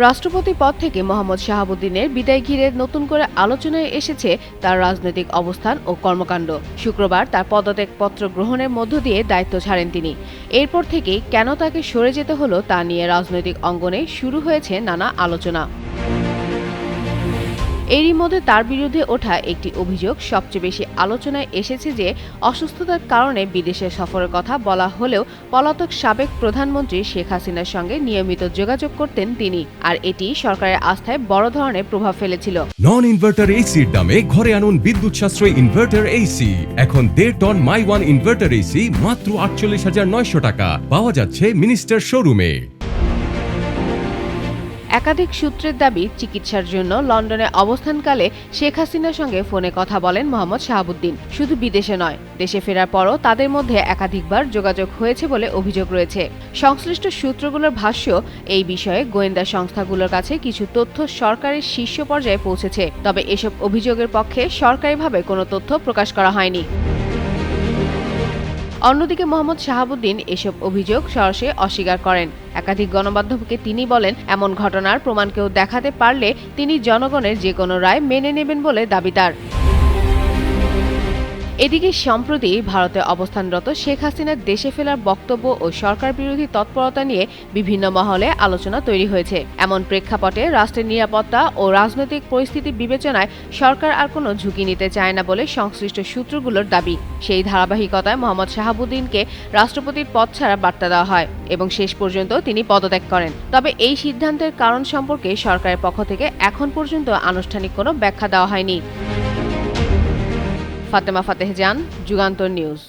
রাষ্ট্রপতি পদ থেকে মোহাম্মদ শাহাবুদ্দিনের বিদায় ঘিরে নতুন করে আলোচনায় এসেছে তার রাজনৈতিক অবস্থান ও কর্মকাণ্ড। শুক্রবার তার পদত্যাগপত্র গ্রহণের মধ্য দিয়ে দায়িত্ব ছাড়েন তিনি। এরপর থেকেই কেন তাকে সরে যেতে হলো তা নিয়ে রাজনৈতিক অঙ্গনে শুরু হয়েছে নানা আলোচনা। এরই মধ্যে তার বিরুদ্ধে ওঠা একটি অভিযোগ সবচেয়ে বেশি আলোচনায় এসেছে যে অসুস্থতার কারণে বিদেশে সফরের কথা বলা হলেও পলাতক সাবেক প্রধানমন্ত্রী শেখ হাসিনার সঙ্গে নিয়মিত যোগাযোগ করতেন তিনি, আর এটি সরকারের আস্থায় বড় ধরনের প্রভাব ফেলেছিল। নন ইনভার্টার এসির দামে ঘরে আনুন বিদ্যুৎ সাশ্রয়ী ইনভার্টার এসি। এখন 1.5 ton my one inverter AC মাত্র 48,900 টাকা পাওয়া যাচ্ছে মিনিস্টার শোরুমে। একাধিক সূত্রের দাবি, চিকিৎসার জন্য লন্ডনে অবস্থানকালে শেখ হাসিনার সঙ্গে ফোনে কথা বলেন মোহাম্মদ শাহাবুদ্দিন। শুধু বিদেশে নয়, দেশে ফেরার পরও তাদের মধ্যে একাধিকবার যোগাযোগ হয়েছে বলে অভিযোগ রয়েছে। সংশ্লিষ্ট সূত্রগুলোর ভাষ্য, এই বিষয়ে গোয়েন্দা সংস্থাগুলোর কাছে কিছু তথ্য সরকারের শীর্ষ পর্যায়ে পৌঁছেছে, তবে এসব অভিযোগের পক্ষে সরকারিভাবে কোনো তথ্য প্রকাশ করা হয়নি। অন্যদিকে মোহাম্মদ শাহাবুদ্দিন এসব অভিযোগ সরাসরি অস্বীকার করেন। একাধিক গণমাধ্যমকে তিনি বলেন, এমন ঘটনার প্রমাণ কেউ দেখাতে পারলে তিনি জনগণের যে কোনো রায় মেনে নেবেন বলে দাবি তার। এদিকে সম্প্রতি ভারতে অবস্থানরত শেখ হাসিনার দেশে ফেরার বক্তব্য ও সরকার বিরোধী তৎপরতা নিয়ে বিভিন্ন মহলে আলোচনা তৈরি হয়েছে। এমন প্রেক্ষাপটে রাষ্ট্রের নিরাপত্তা ও রাজনৈতিক পরিস্থিতি বিবেচনায় সরকার আর কোনো ঝুঁকি নিতে চায় না বলে সংশ্লিষ্ট সূত্রগুলোর দাবি। সেই ধারাবাহিকতায় মোহাম্মদ শাহাবুদ্দিনকে রাষ্ট্রপতির পদ ছাড়া বার্তা দেওয়া হয় এবং শেষ পর্যন্ত তিনি পদত্যাগ করেন। তবে এই সিদ্ধান্তের কারণ সম্পর্কে সরকারের পক্ষ থেকে এখন পর্যন্ত আনুষ্ঠানিক কোনো ব্যাখ্যা দেওয়া হয়নি। ফাতেমা ফাতেহ জান, যুগান্তর নিউজ।